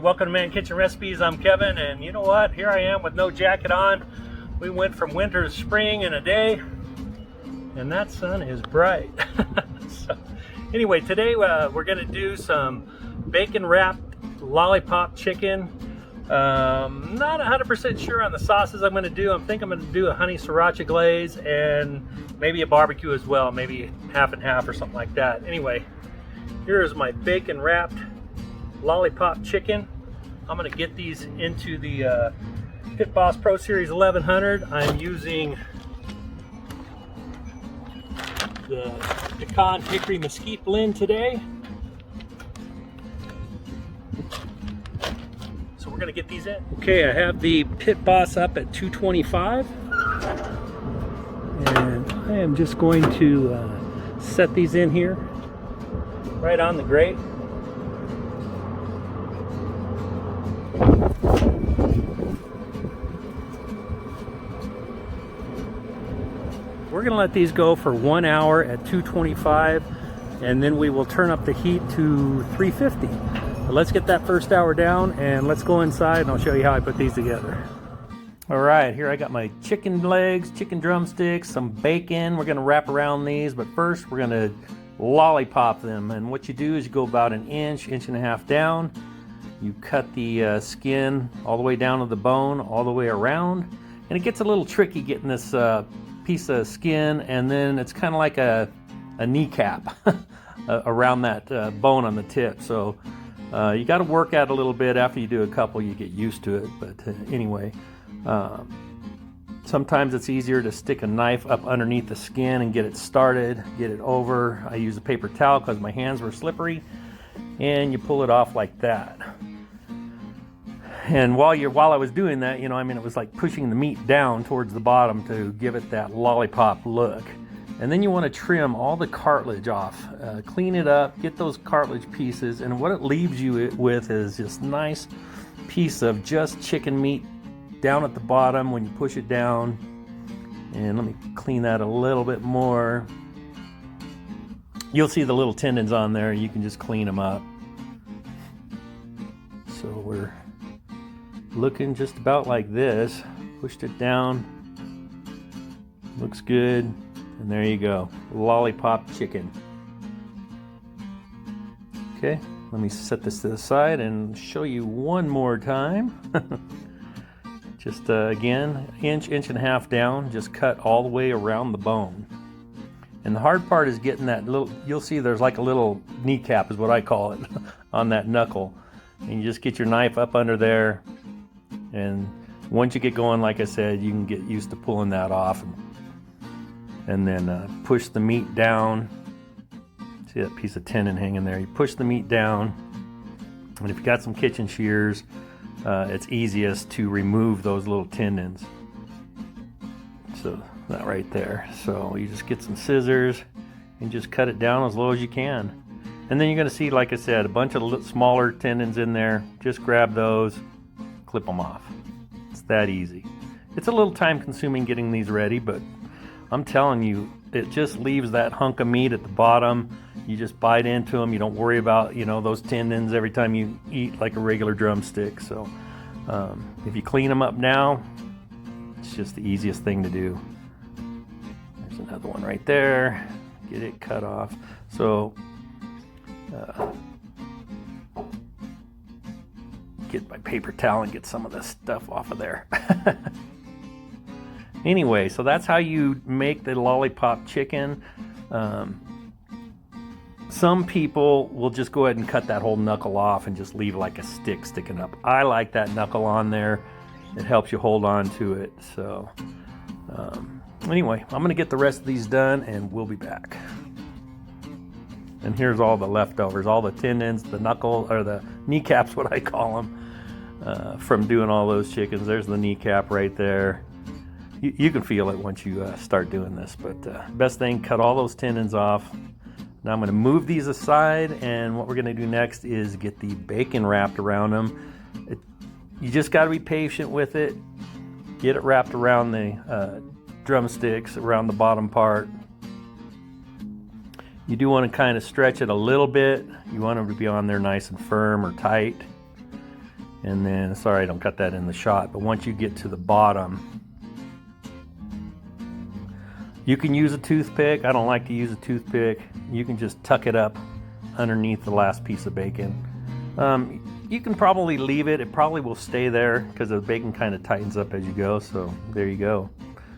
welcome to Man Kitchen Recipes. I'm Kevin, and you know what? Here I am with no jacket on. We went from winter to spring in a day, and that sun is bright. So, anyway, today we're going to do some bacon wrapped lollipop chicken. Not 100% sure on the sauces I'm going to do. I think I'm going to do a honey sriracha glaze and maybe a barbecue as well, maybe half and half or something like that. Anyway, here's my bacon wrapped lollipop chicken. I'm going to get these into the Pit Boss Pro Series 1100. I'm using the pecan hickory mesquite blend today. So we're going to get these in. Okay, I have the Pit Boss up at 225, and I am just going to set these in here right on the grate. We're going to let these go for 1 hour at 225, and then we will turn up the heat to 350. But let's get that first hour down and let's go inside and I'll show you how I put these together. All right, here I got my chicken legs, chicken drumsticks, some bacon. We're going to wrap around these, but first we're going to lollipop them. And what you do is you go about an inch, inch and a half down. You cut the skin all the way down to the bone, all the way around. And it gets a little tricky getting this piece of skin, and then it's kind of like a kneecap around that bone on the tip. So you got to work at it a little bit. After you do a couple, you get used to it. But anyway, sometimes it's easier to stick a knife up underneath the skin and get it started, get it over. I use a paper towel because my hands were slippery, and you pull it off like that. And while I was doing that, it was like pushing the meat down towards the bottom to give it that lollipop look. And then you want to trim all the cartilage off, clean it up, get those cartilage pieces, and what it leaves you with is this nice piece of just chicken meat down at the bottom when you push it down. And let me clean that a little bit more. You'll see the little tendons on there. You can just clean them up. So we're looking just about like this. Pushed it down. Looks good. And there you go. Lollipop chicken. Okay, let me set this to the side and show you one more time. Just again, inch and a half down. Just cut all the way around the bone. And the hard part is getting that little, you'll see there's like a little kneecap is what I call it on that knuckle. And you just get your knife up under there. And once you get going, like I said, you can get used to pulling that off, and then push the meat down. See that piece of tendon hanging there? You push the meat down, and if you got some kitchen shears, it's easiest to remove those little tendons. So that right there. So you just get some scissors and just cut it down as low as you can. And then you're going to see, like I said, a bunch of smaller tendons in there. Just grab those, clip them off. It's that easy. It's a little time consuming getting these ready, but I'm telling you, it just leaves that hunk of meat at the bottom. You just bite into them. You don't worry about, those tendons every time you eat like a regular drumstick. So if you clean them up now, it's just the easiest thing to do. There's another one right there. Get it cut off. So get my paper towel and get some of this stuff off of there. Anyway, so that's how you make the lollipop chicken. Some people will just go ahead and cut that whole knuckle off and just leave like a stick sticking up. I like that knuckle on there. It helps you hold on to it. So anyway, I'm going to get the rest of these done and we'll be back. And here's all the leftovers, all the tendons, the knuckle, or the kneecaps, what I call them, from doing all those chickens. There's the kneecap right there. You can feel it once you start doing this, but best thing, cut all those tendons off. Now I'm going to move these aside, and what we're going to do next is get the bacon wrapped around them. You just got to be patient with it. Get it wrapped around the drumsticks, around the bottom part. You do want to kind of stretch it a little bit. You want them to be on there nice and firm or tight. And then, sorry I don't got that in the shot, but once you get to the bottom, you can use a toothpick. I don't like to use a toothpick. You can just tuck it up underneath the last piece of bacon. You can probably leave it. It probably will stay there because the bacon kind of tightens up as you go. So there you go.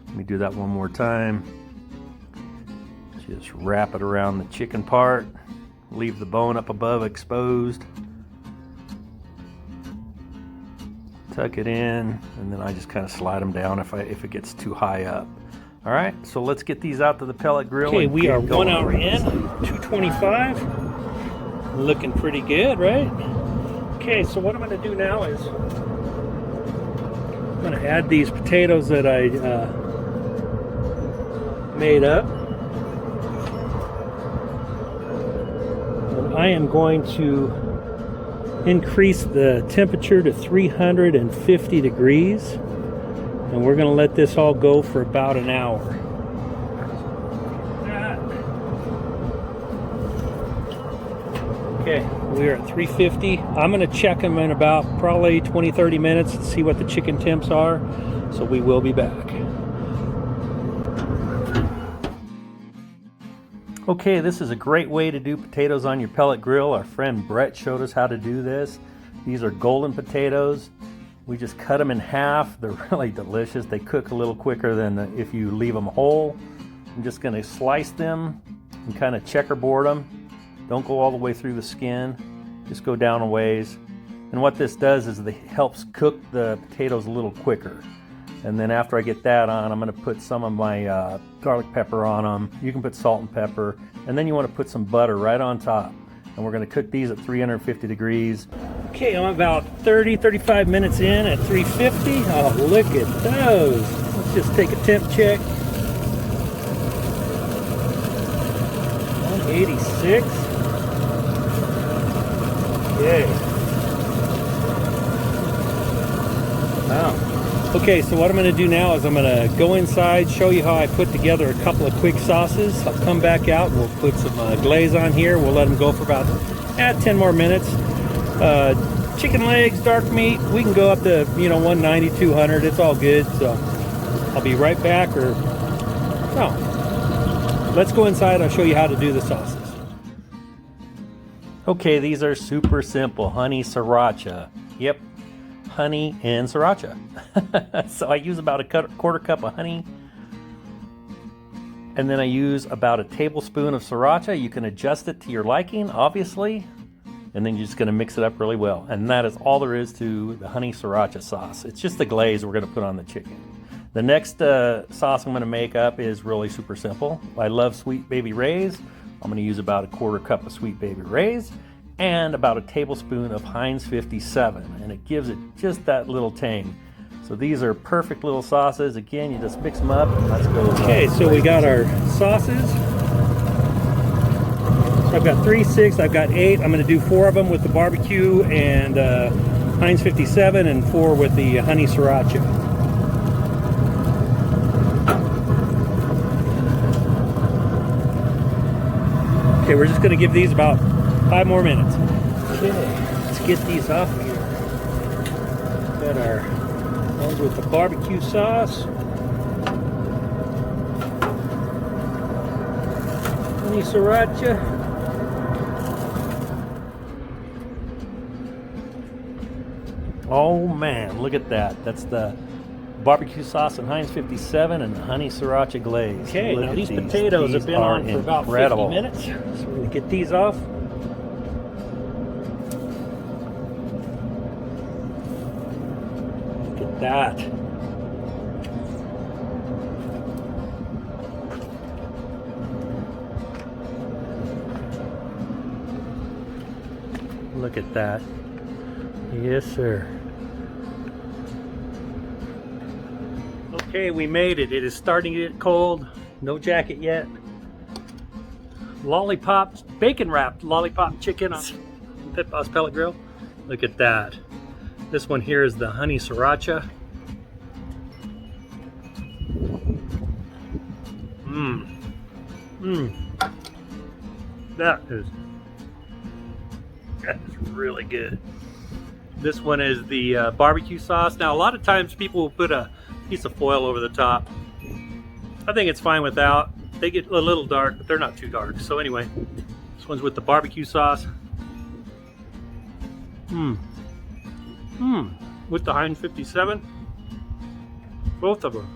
Let me do that one more time. Just wrap it around the chicken part. Leave the bone up above exposed. Tuck it in, and then I just kind of slide them down if it gets too high up. All right, so let's get these out to the pellet grill. Okay, we are 1 hour in, 225. Looking pretty good, right? Okay, so what I'm going to do now is I'm going to add these potatoes that I made up. And I am going to increase the temperature to 350 degrees, and we're going to let this all go for about an hour. Okay, we are at 350. I'm going to check them in about probably 20-30 minutes to see what the chicken temps are, so we will be back. Okay, this is a great way to do potatoes on your pellet grill. Our friend Brett showed us how to do this. These are golden potatoes. We just cut them in half. They're really delicious. They cook a little quicker than if you leave them whole. I'm just going to slice them and kind of checkerboard them. Don't go all the way through the skin. Just go down a ways. And what this does is it helps cook the potatoes a little quicker. And then after I get that on, I'm going to put some of my garlic pepper on them. You can put salt and pepper. And then you want to put some butter right on top. And we're going to cook these at 350 degrees. Okay, I'm about 30-35 minutes in at 350. Oh, look at those. Let's just take a temp check. 186. Yay. Wow. Okay, so what I'm going to do now is I'm going to go inside, show you how I put together a couple of quick sauces. I'll come back out, we'll put some glaze on here. We'll let them go for about 10 more minutes. Chicken legs, dark meat, we can go up to 190, 200. It's all good. So I'll be right back. Let's go inside. I'll show you how to do the sauces. Okay, these are super simple. Honey sriracha. Yep. Honey and sriracha. So I use about a quarter cup of honey, and then I use about a tablespoon of sriracha. You can adjust it to your liking, obviously, and then you're just going to mix it up really well. And that is all there is to the honey sriracha sauce. It's just the glaze we're going to put on the chicken. The next sauce I'm going to make up is really super simple. I love Sweet Baby Ray's. I'm going to use about a quarter cup of Sweet Baby Ray's and about a tablespoon of Heinz 57, and it gives it just that little tang. So these are perfect little sauces. Again, you just mix them up. Let's go. Okay, so we got our sauces. So I've got 3, 6, I've got 8. I'm going to do 4 of them with the barbecue and Heinz 57, and 4 with the honey sriracha. Okay, we're just going to give these about 5 more minutes. Okay, let's get these off here. Got our ones with the barbecue sauce. Honey sriracha. Oh man, look at that. That's the barbecue sauce and Heinz 57 and the honey sriracha glaze. Okay, now these potatoes have been on for about 50 minutes. So we're going to get these off. Look at that. Look at that. Yes, sir. Okay, we made it. It is starting to get cold. No jacket yet. Lollipop, bacon wrapped lollipop chicken on Pit Boss Pellet Grill. Look at that. This one here is the honey sriracha. That is really good. This one is the barbecue sauce. Now a lot of times people will put a piece of foil over the top. I think it's fine without. They get a little dark, but they're not too dark. So anyway, this one's with the barbecue sauce. With the Heinz 57. Both of them.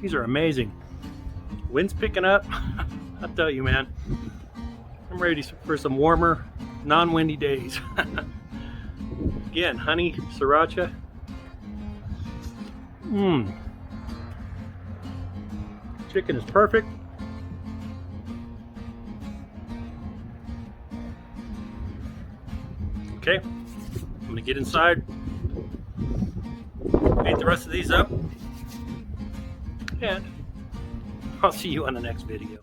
These are amazing. Wind's picking up. I'll tell you, man. I'm ready for some warmer, non-windy days. Again, honey, sriracha. Chicken is perfect. Okay, I'm gonna get inside, beat the rest of these up, and I'll see you on the next video.